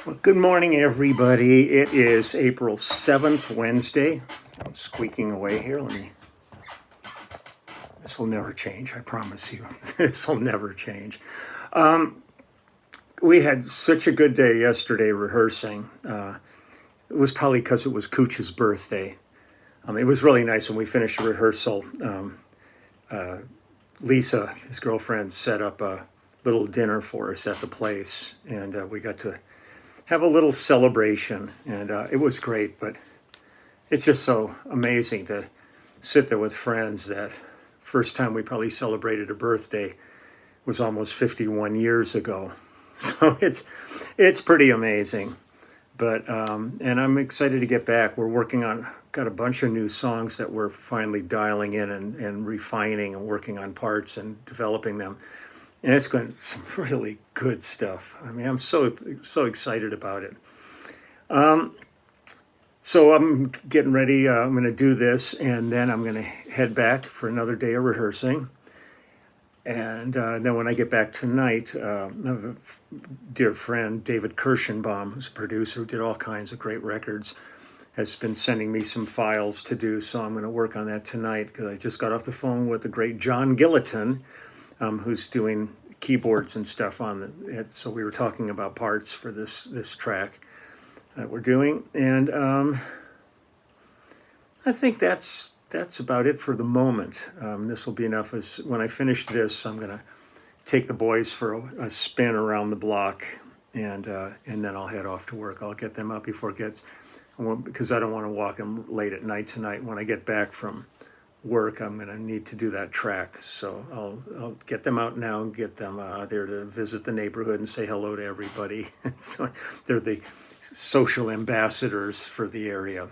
Well, good morning, everybody. It is April 7th, Wednesday. I'm squeaking away here. This will never change, I promise you. This will never change. We had such a good day yesterday rehearsing. It was probably because it was Cooch's birthday. It was really nice when we finished the rehearsal. Lisa, his girlfriend, set up a little dinner for us at the place, and we got to have a little celebration, and it was great. But it's just so amazing to sit there with friends. That first time we probably celebrated a birthday was almost 51 years ago, so it's pretty amazing. But and I'm excited to get back. We're working on got a bunch of new songs that we're finally dialing in and refining and working on parts and developing them. And it's going some really good stuff. I mean, I'm so excited about it. So I'm getting ready. I'm going to do this, and then I'm going to head back for another day of rehearsing. And then when I get back tonight, I have a dear friend, David Kirschenbaum, who's a producer who did all kinds of great records, has been sending me some files to do. So I'm going to work on that tonight because I just got off the phone with the great John Gilliton, who's doing keyboards and stuff on it. So we were talking about parts for this track that we're doing, and I think that's about it for the moment. This will be enough. As when I finish this, I'm gonna take the boys for a spin around the block, and then I'll head off to work. I'll get them up before it gets, because I don't want to walk them late at night tonight. When I get back from work, I'm going to need to do that track. So I'll get them out now and get them there to visit the neighborhood and say hello to everybody. So they're the social ambassadors for the area.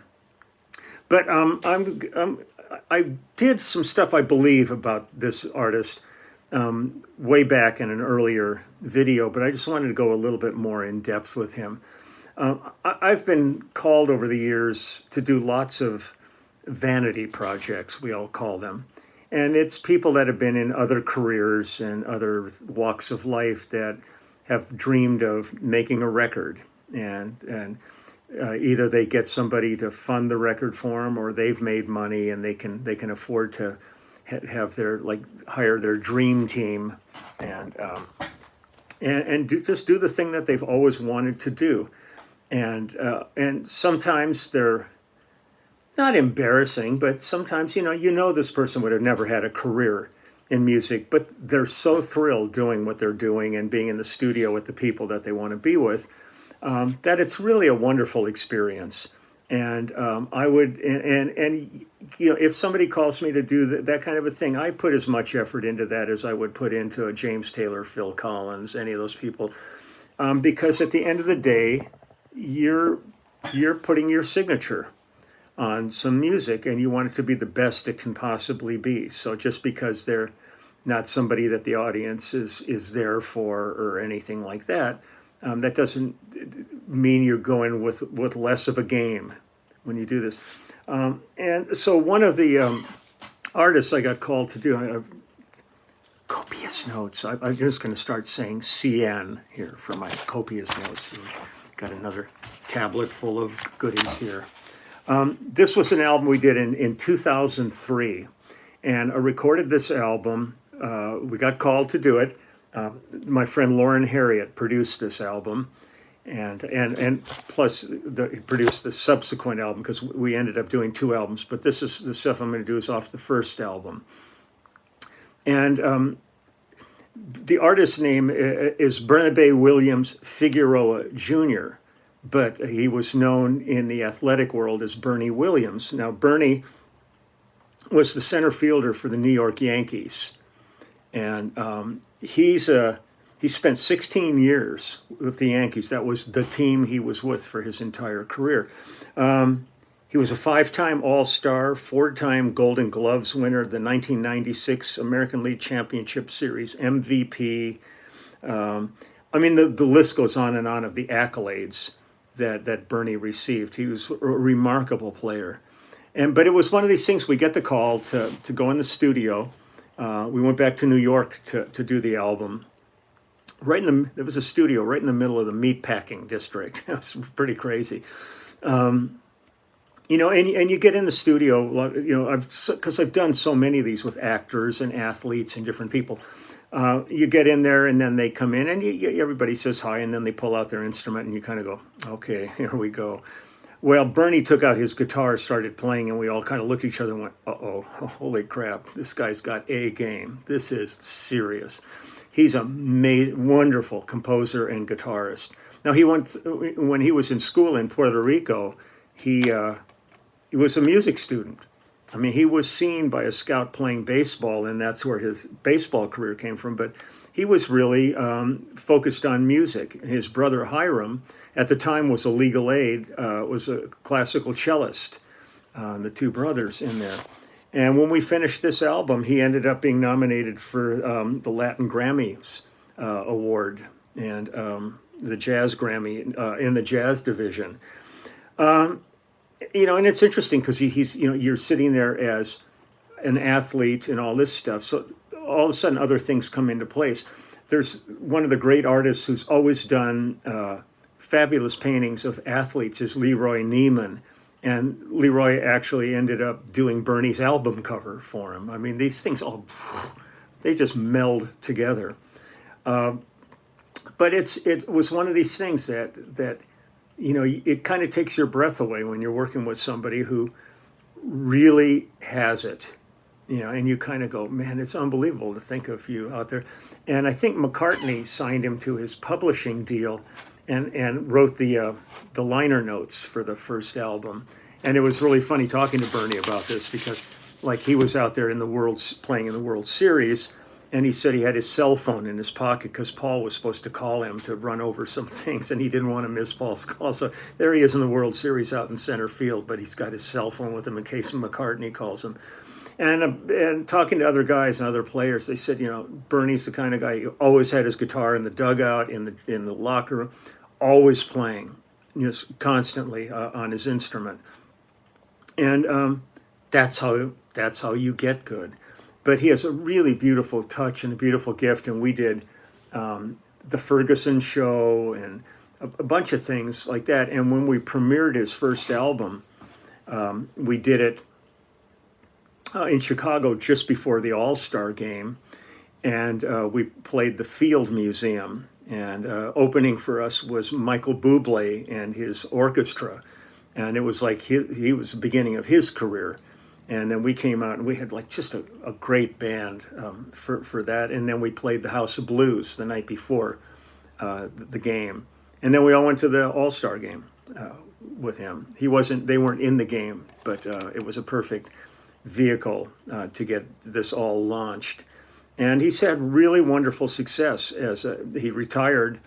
But I did some stuff, I believe, about this artist way back in an earlier video, but I just wanted to go a little bit more in depth with him. I've been called over the years to do lots of vanity projects, we all call them. And it's people that have been in other careers and other walks of life that have dreamed of making a record. And either they get somebody to fund the record for them, or they've made money and they can afford to have their, like, hire their dream team and just do the thing that they've always wanted to do. And sometimes they're not embarrassing, but sometimes, this person would have never had a career in music, but they're so thrilled doing what they're doing and being in the studio with the people that they want to be with, that it's really a wonderful experience. And I would, if somebody calls me to do that kind of a thing, I put as much effort into that as I would put into a James Taylor, Phil Collins, any of those people, because at the end of the day, you're putting your signature on some music, and you want it to be the best it can possibly be. So just because they're not somebody that the audience is there for or anything like that, that doesn't mean you're going with less of a game when you do this. And so one of the artists I got called to do, I have copious notes. I'm just going to start saying CN here for my copious notes. Got another tablet full of goodies here. This was an album we did in 2003, and I recorded this album. We got called to do it. My friend Lauren Harriott produced this album, and plus produced the subsequent album, because we ended up doing two albums. But this is the stuff I'm going to do is off the first album. And the artist's name is Bernabe Williams Figueroa Jr., but he was known in the athletic world as Bernie Williams. Now, Bernie was the center fielder for the New York Yankees, and he spent 16 years with the Yankees. That was the team he was with for his entire career. He was a 5-time All-Star, 4-time Golden Gloves winner, the 1996 American League Championship Series MVP. The list goes on and on of the accolades that Bernie received. He was a remarkable player. But it was one of these things, we get the call to go in the studio. We went back to New York to do the album. there was a studio right in the middle of the meatpacking district. It was pretty crazy. You know, and you get in the studio, you know, because I've done so many of these with actors and athletes and different people. You get in there and then they come in and everybody says hi and then they pull out their instrument and you kind of go, okay, here we go. Well, Bernie took out his guitar, started playing, and we all kind of looked at each other and went, uh-oh, holy crap, this guy's got a game. This is serious. He's a wonderful composer and guitarist. Now, when he was in school in Puerto Rico, he was a music student. I mean, he was seen by a scout playing baseball, and that's where his baseball career came from. But he was really focused on music. His brother Hiram, at the time, was a legal aid, was a classical cellist. The two brothers in there. And when we finished this album, he ended up being nominated for the Latin Grammys award and the Jazz Grammy in the jazz division. You know, and it's interesting because he's, you know, you're sitting there as an athlete and all this stuff. So all of a sudden other things come into place. There's one of the great artists who's always done fabulous paintings of athletes is Leroy Neiman. And Leroy actually ended up doing Bernie's album cover for him. I mean, these things they just meld together. But it was one of these things that you know, it kind of takes your breath away when you're working with somebody who really has it, you know, and you kind of go, man, it's unbelievable to think of you out there. And I think McCartney signed him to his publishing deal and wrote the liner notes for the first album. And it was really funny talking to Bernie about this because, like, he was out there in playing in the World Series, and he said he had his cell phone in his pocket because Paul was supposed to call him to run over some things, and he didn't want to miss Paul's call. So there he is in the World Series out in center field, but he's got his cell phone with him in case McCartney calls him. And talking to other guys and other players, they said, you know, Bernie's the kind of guy who always had his guitar in the dugout, in the locker room, always playing, just constantly on his instrument. And that's how you get good. But he has a really beautiful touch and a beautiful gift. And we did the Ferguson show and a bunch of things like that. And when we premiered his first album, we did it in Chicago just before the All-Star game. And we played the Field Museum. And opening for us was Michael Bublé and his orchestra. And it was like he was the beginning of his career. And then we came out and we had like just a great band for that. And then we played the House of Blues the night before the game. And then we all went to the All-Star game with him. They weren't in the game, but it was a perfect vehicle to get this all launched. And he's had really wonderful success he retired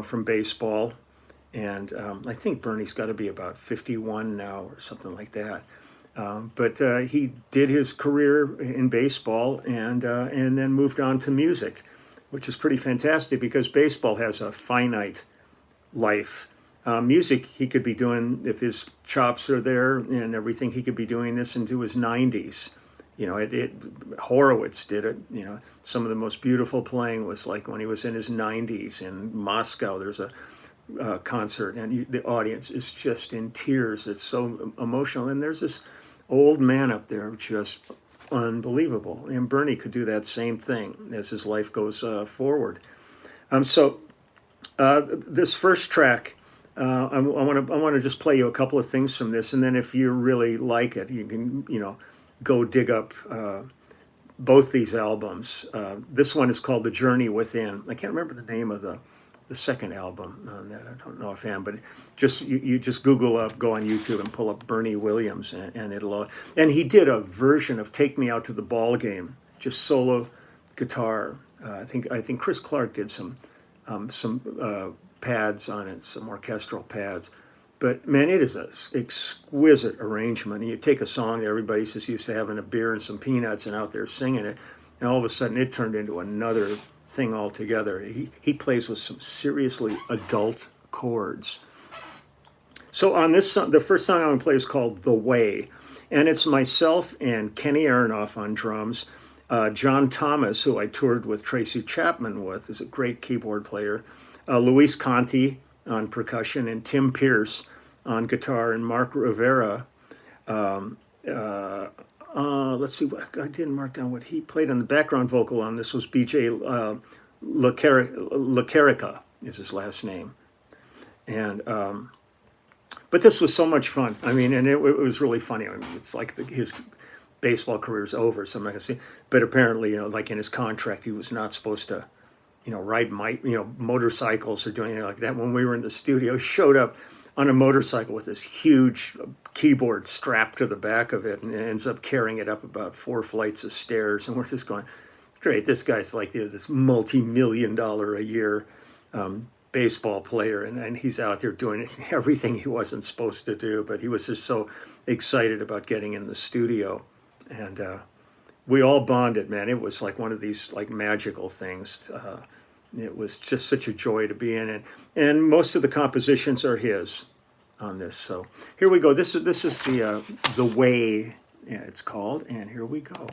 from baseball. And I think Bernie's got to be about 51 now or something like that. But he did his career in baseball and then moved on to music, which is pretty fantastic because baseball has a finite life. Music, he could be doing, if his chops are there and everything, he could be doing this into his 90s. You know, Horowitz did it. You know, some of the most beautiful playing was like when he was in his 90s in Moscow. There's a concert and the audience is just in tears. It's so emotional. And there's this old man up there, just unbelievable. And Bernie could do that same thing as his life goes forward. So this first track, I want to just play you a couple of things from this, and then if you really like it, you can go dig up both these albums. This one is called The Journey Within. I can't remember the name of the second album on that. I don't know offhand, but just you just Google up, go on YouTube and pull up Bernie Williams, and it'll. And he did a version of "Take Me Out to the Ball Game," just solo guitar. I think Chris Clark did some pads on it, some orchestral pads. But man, it is an exquisite arrangement. You take a song that everybody's just used to having a beer and some peanuts and out there singing it, and all of a sudden it turned into another thing altogether. He plays with some seriously adult chords. So on this song, the first song I'm going to play is called "The Way," and it's myself and Kenny Aronoff on drums, John Thomas, who I toured with Tracy Chapman with, is a great keyboard player. Luis Conti on percussion, and Tim Pierce on guitar, and Mark Rivera. Let's see, I didn't mark down what he played on the background vocal on this was B.J. LaCarica is his last name. And but this was so much fun. I mean, and it was really funny. I mean, it's like his baseball career's over, so I'm not gonna say. But apparently, like in his contract, he was not supposed to, ride motorcycles or do anything like that. When we were in the studio, he showed up on a motorcycle with this huge keyboard strapped to the back of it, and ends up carrying it up about 4 flights of stairs. And we're just going, great, this guy's like this multi-million-dollar a year baseball player, and he's out there doing everything he wasn't supposed to do, but he was just so excited about getting in the studio. And we all bonded, man. It was like one of these like magical things. It was just such a joy to be in it. And most of the compositions are his on this. So here we go. This is the Way, yeah, it's called, and here we go.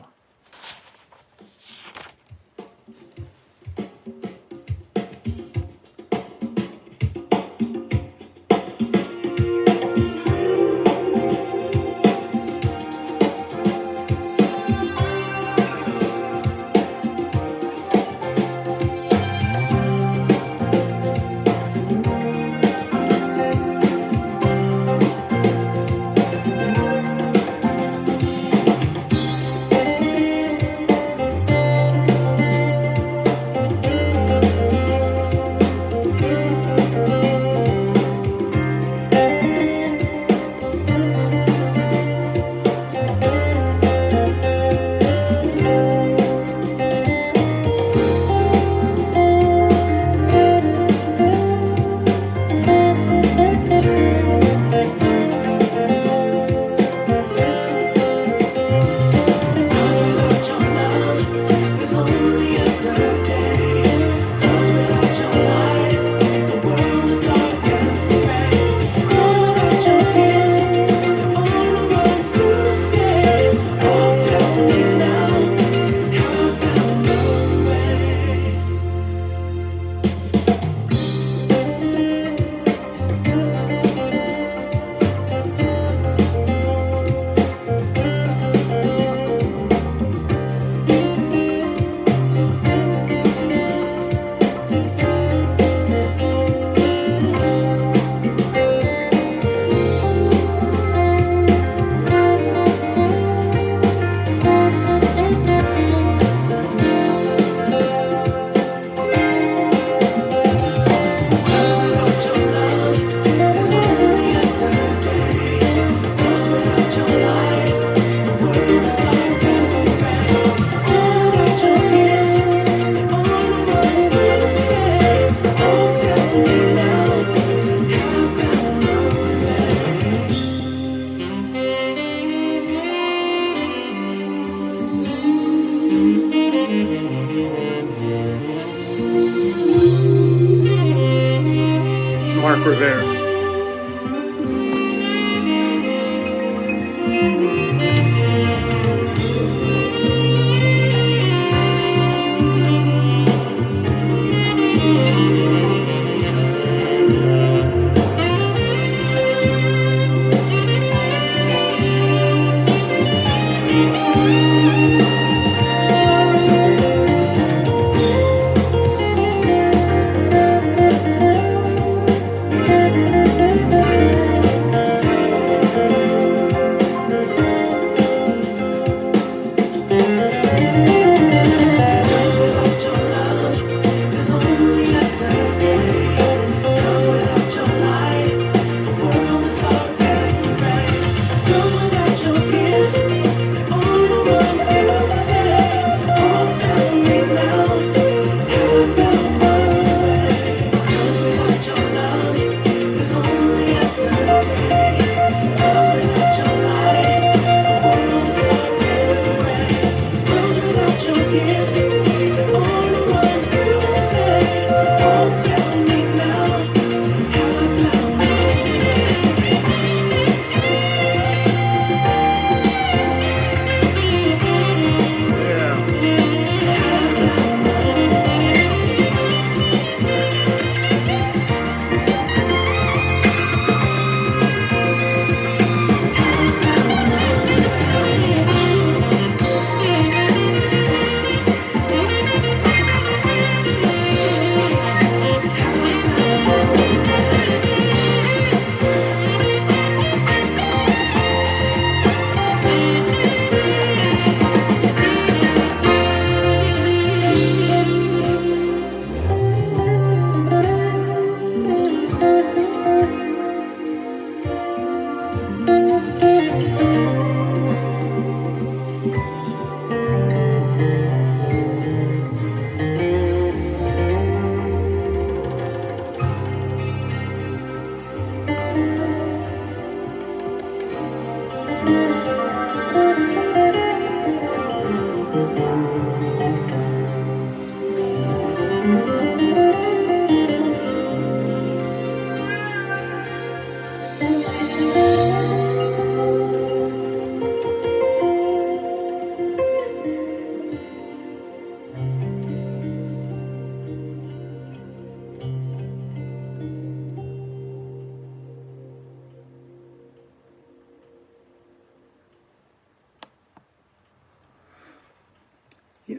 Mark Rivera.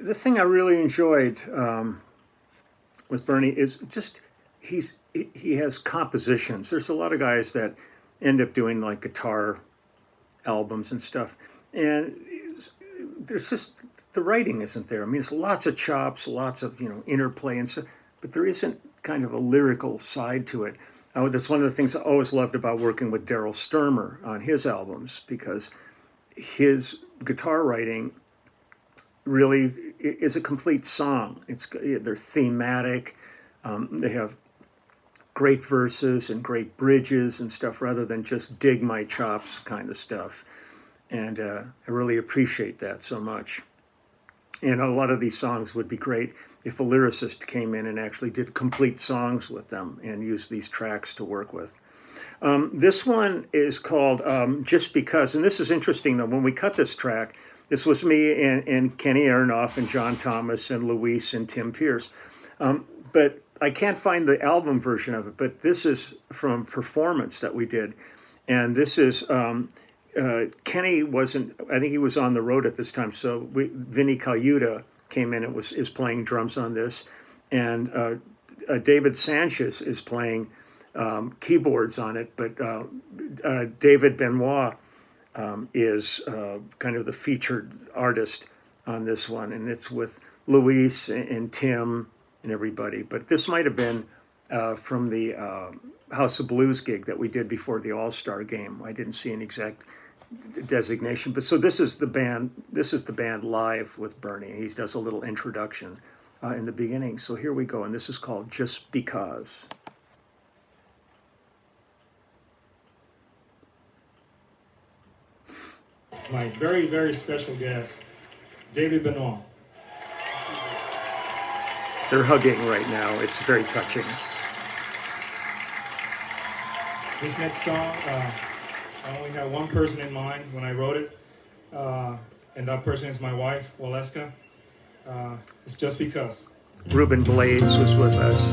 the thing I really enjoyed with Bernie is just he has compositions. There's a lot of guys that end up doing like guitar albums and stuff, and there's just the writing isn't there. I mean, it's lots of chops, lots of interplay and stuff, but there isn't kind of a lyrical side to it. That's one of the things I always loved about working with Daryl Sturmer on his albums, because his guitar writing really is a complete song. They're thematic. They have great verses and great bridges and stuff, rather than just dig my chops kind of stuff. And I really appreciate that so much. And a lot of these songs would be great if a lyricist came in and actually did complete songs with them and used these tracks to work with. This one is called Just Because, and this is interesting though. When we cut this track, this was me and Kenny Aronoff and John Thomas and Luis and Tim Pierce. But I can't find the album version of it, but this is from a performance that we did. And this is, Kenny wasn't, I think he was on the road at this time, so Vinny Colaiuta came in and is playing drums on this. And David Sanchez is playing keyboards on it, but David Benoit is kind of the featured artist on this one, and it's with Luis and Tim and everybody. But this might have been from the House of Blues gig that we did before the All-Star game. I didn't see an exact designation, but so this is the band. This is the band live with Bernie. He does a little introduction in the beginning. So here we go, and this is called Just Because. My very, very special guest, David Benoit. They're hugging right now. It's very touching. This next song, I only had one person in mind when I wrote it, and that person is my wife, Waleska. It's Just Because. Ruben Blades was with us.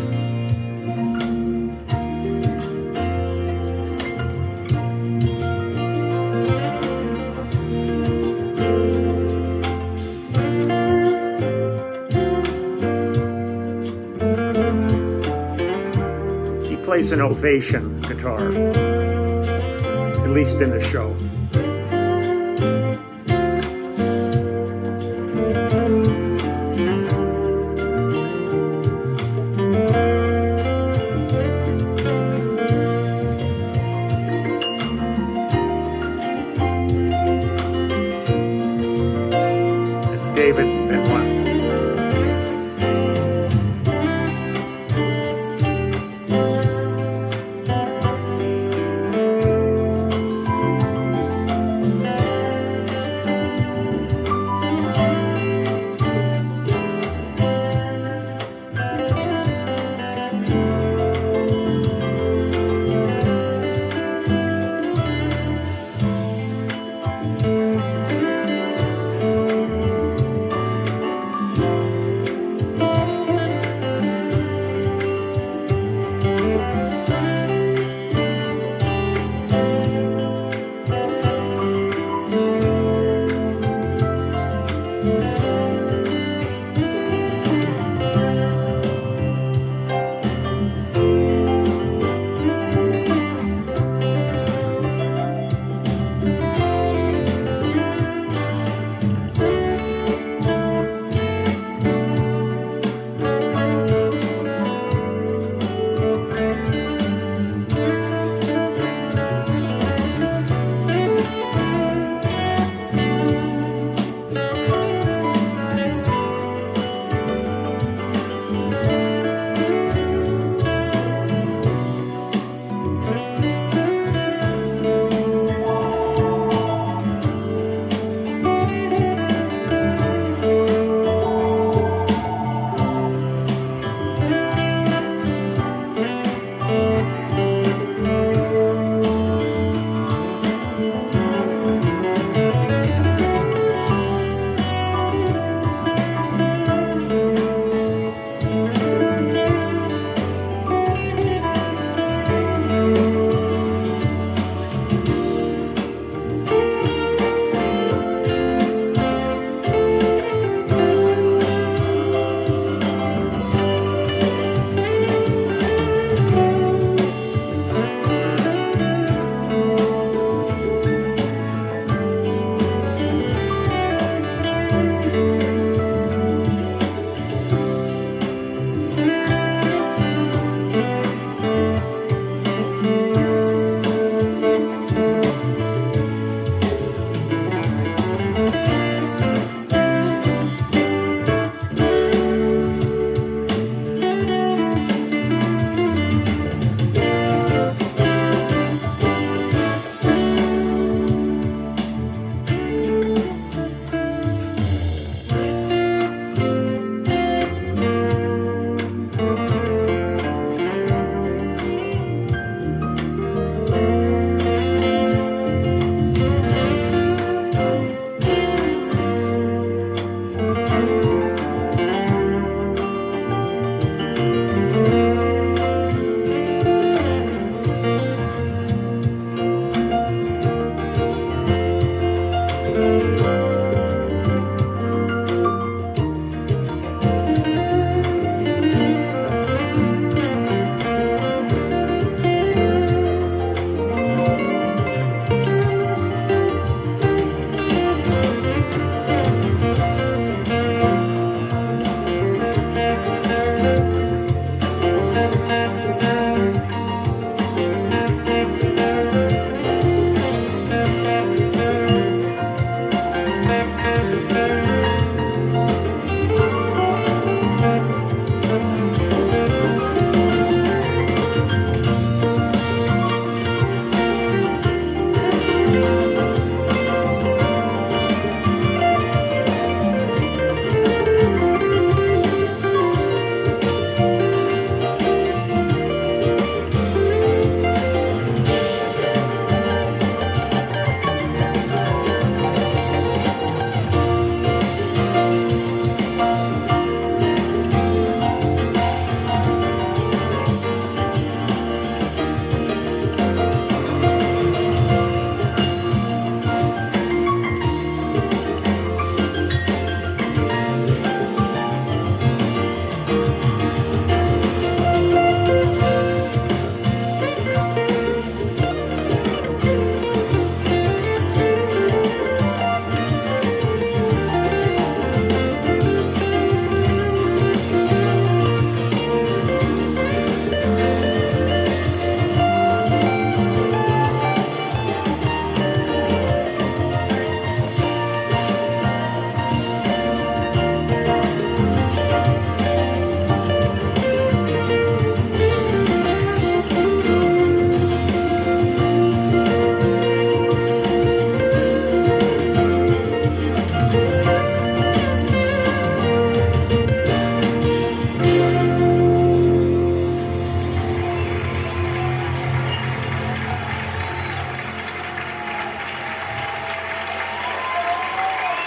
Plays an ovation guitar, at least in the show. It's David Benoit.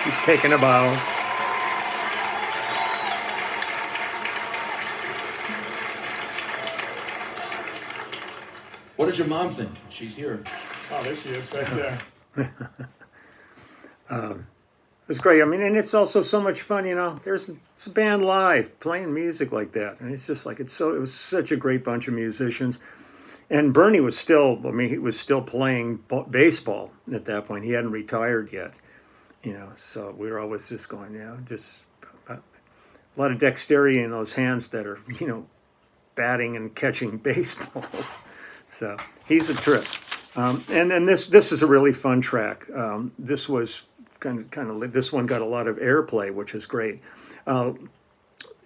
He's taking a bow. What did your mom think? She's here. Oh, there she is, right there. It's great. I mean, and it's also so much fun, you know. It's a band live playing music like that, and it's just like it was such a great bunch of musicians. And Bernie was still, I mean, he was still playing baseball at that point. He hadn't retired yet, you know. So we were always just going, you know, just a lot of dexterity in those hands that are, you know, batting and catching baseballs. So he's a trip. And then this is a really fun track. This was kind of this one got a lot of airplay, which is great.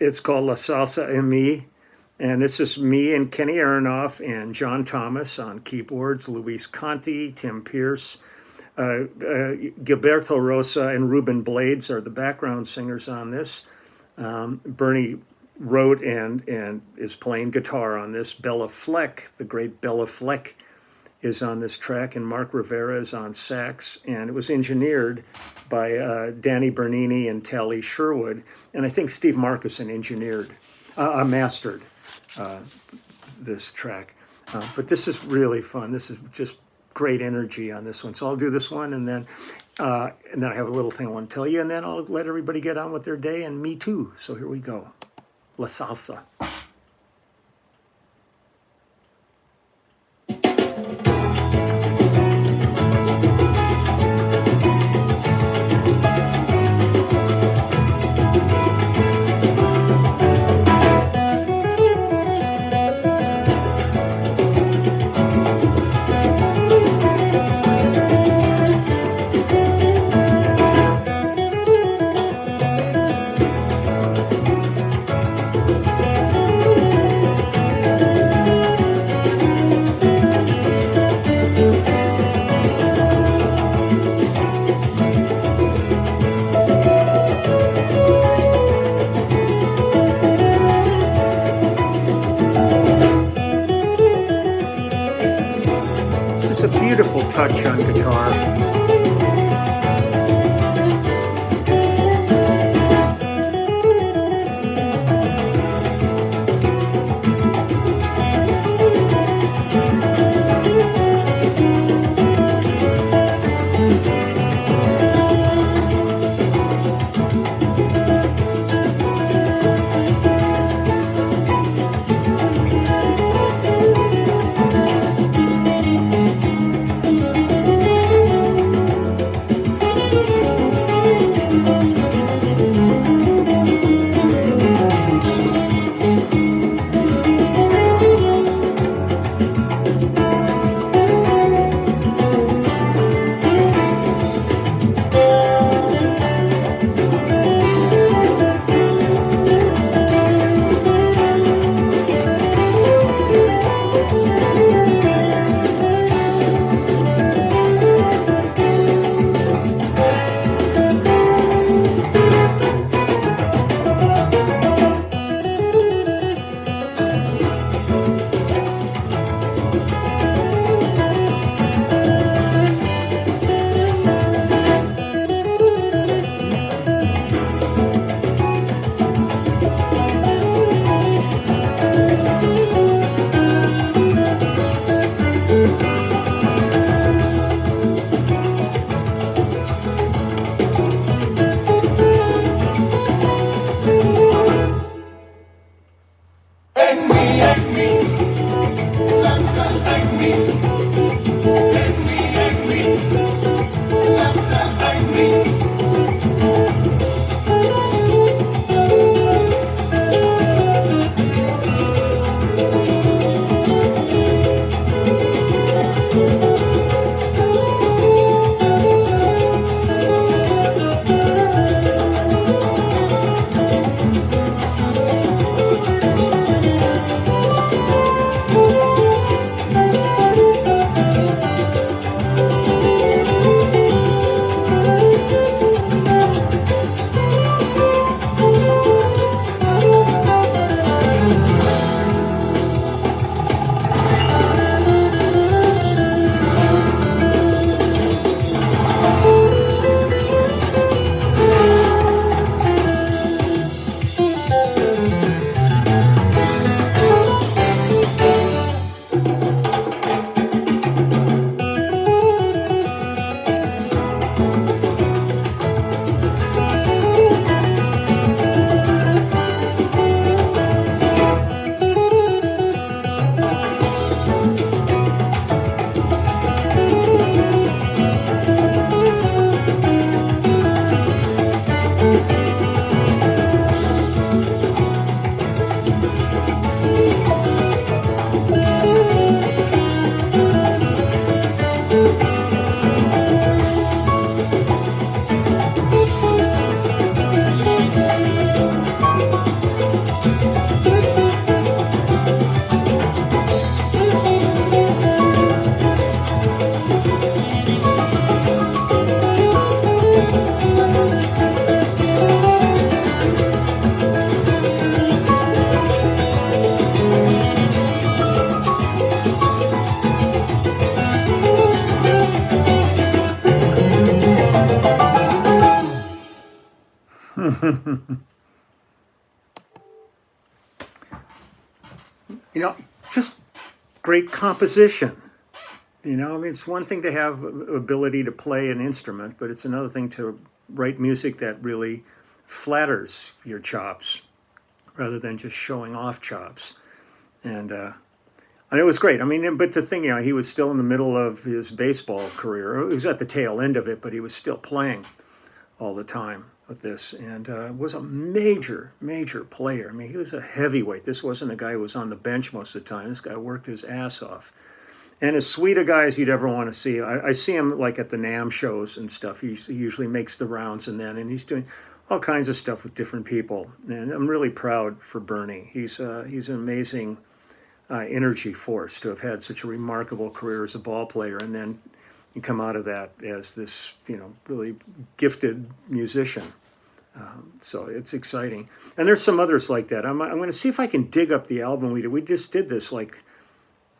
It's called La Salsa en Mi, and this is me and Kenny Aronoff and John Thomas on keyboards, Luis Conti, Tim Pierce, Gilberto Rosa, and Ruben Blades are the background singers on this. Bernie wrote and is playing guitar on this. Bella Fleck, the great Bella Fleck, is on this track, and Mark Rivera is on sax, and it was engineered by Danny Bernini and Tally Sherwood, and I think Steve Marcuson mastered this track. But this is really fun. This is just great energy on this one. So I'll do this one, and then I have a little thing I want to tell you, and then I'll let everybody get on with their day, and me too. So here we go. La Salsa. A beautiful touch on guitar. You know, just great composition. You know, I mean, it's one thing to have ability to play an instrument, but it's another thing to write music that really flatters your chops rather than just showing off chops. And it was great. I mean, but the thing, you know, he was still in the middle of his baseball career. It was at the tail end of it, but he was still playing all the time with this, and was a major, major player. I mean, he was a heavyweight. This wasn't a guy who was on the bench most of the time. This guy worked his ass off. And as sweet a guy as you'd ever want to see. I see him like at the NAMM shows and stuff. He usually makes the rounds and he's doing all kinds of stuff with different people. And I'm really proud for Bernie. He's an amazing energy force to have had such a remarkable career as a ball player, and then you come out of that as this, you know, really gifted musician. So it's exciting. And there's some others like that. I'm going to see if I can dig up the album we did. We just did this like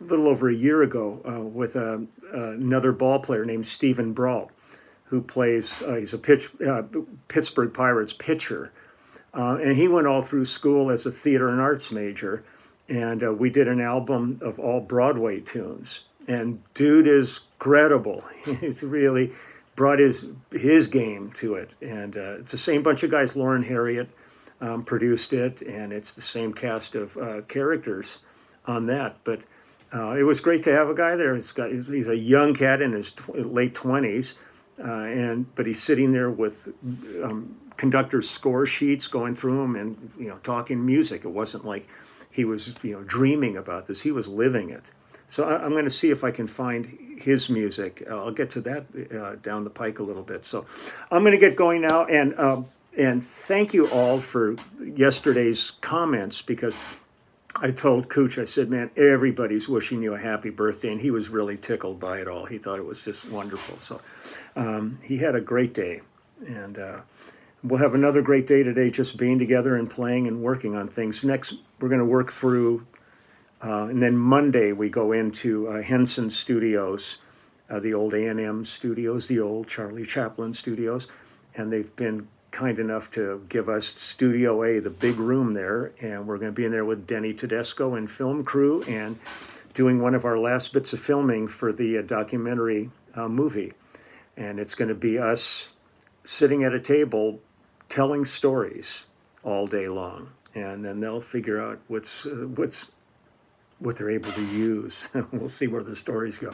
a little over a year ago with another ball player named Stephen Brault, who plays, he's a Pittsburgh Pirates pitcher. And he went all through school as a theater and arts major. And we did an album of all Broadway tunes. And dude is credible. He's really brought his game to it. And it's the same bunch of guys. Lauren Harriet produced it, and it's the same cast of characters on that. But it was great to have a guy there. He's a young cat in his late 20s, but he's sitting there with conductor's score sheets, going through them, and you know, talking music. It wasn't like he was, you know, dreaming about this. He was living it. So I'm going to see if I can find his music. I'll get to that down the pike a little bit. So I'm going to get going now, and thank you all for yesterday's comments, because I told Cooch, I said, man, everybody's wishing you a happy birthday, and he was really tickled by it all. He thought it was just wonderful. So he had a great day, and we'll have another great day today, just being together and playing and working on things. Next, we're going to work through, and then Monday we go into Henson Studios, the old A&M studios, the old Charlie Chaplin studios, and they've been kind enough to give us Studio A, the big room there, and we're going to be in there with Denny Tedesco and film crew and doing one of our last bits of filming for the documentary movie. And it's going to be us sitting at a table telling stories all day long, and then they'll figure out what they're able to use. We'll see where the stories go.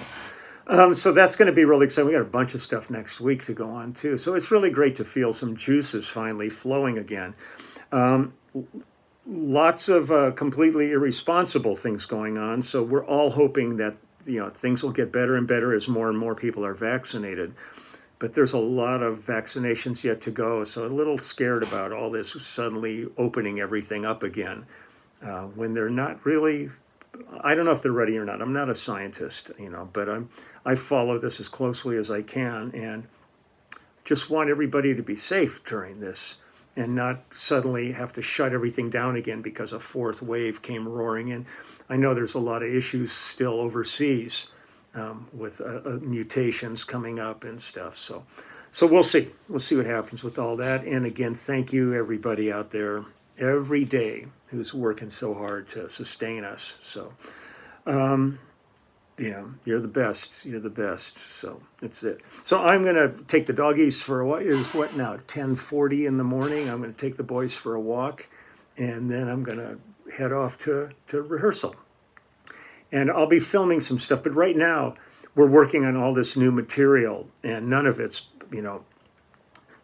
So that's going to be really exciting. We got a bunch of stuff next week to go on too. So it's really great to feel some juices finally flowing again. Lots of completely irresponsible things going on. So we're all hoping that, you know, things will get better and better as more and more people are vaccinated. But there's a lot of vaccinations yet to go. So a little scared about all this suddenly opening everything up again when they're not really. I don't know if they're ready or not. I'm not a scientist, you know, but I follow this as closely as I can, and just want everybody to be safe during this and not suddenly have to shut everything down again because a fourth wave came roaring in. I know there's a lot of issues still overseas with mutations coming up and stuff. So we'll see. We'll see what happens with all that. And again, thank you everybody out there every day who's working so hard to sustain us. So, you're the best. You're the best. So that's it. So I'm going to take the doggies for what now, 10:40 in the morning. I'm going to take the boys for a walk, and then I'm going to head off to rehearsal. And I'll be filming some stuff. But right now, we're working on all this new material, and none of it's, you know,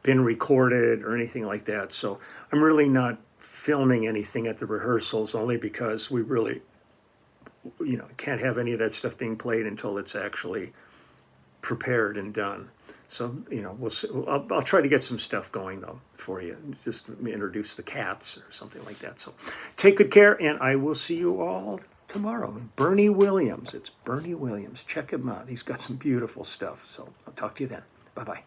been recorded or anything like that. So I'm really not filming anything at the rehearsals, only because we really, you know, can't have any of that stuff being played until it's actually prepared and done. So, you know, we'll see. I'll try to get some stuff going though for you. Just introduce the cats or something like that. So take good care, and I will see you all tomorrow. Bernie Williams. It's Bernie Williams. Check him out. He's got some beautiful stuff. So I'll talk to you then. Bye-bye.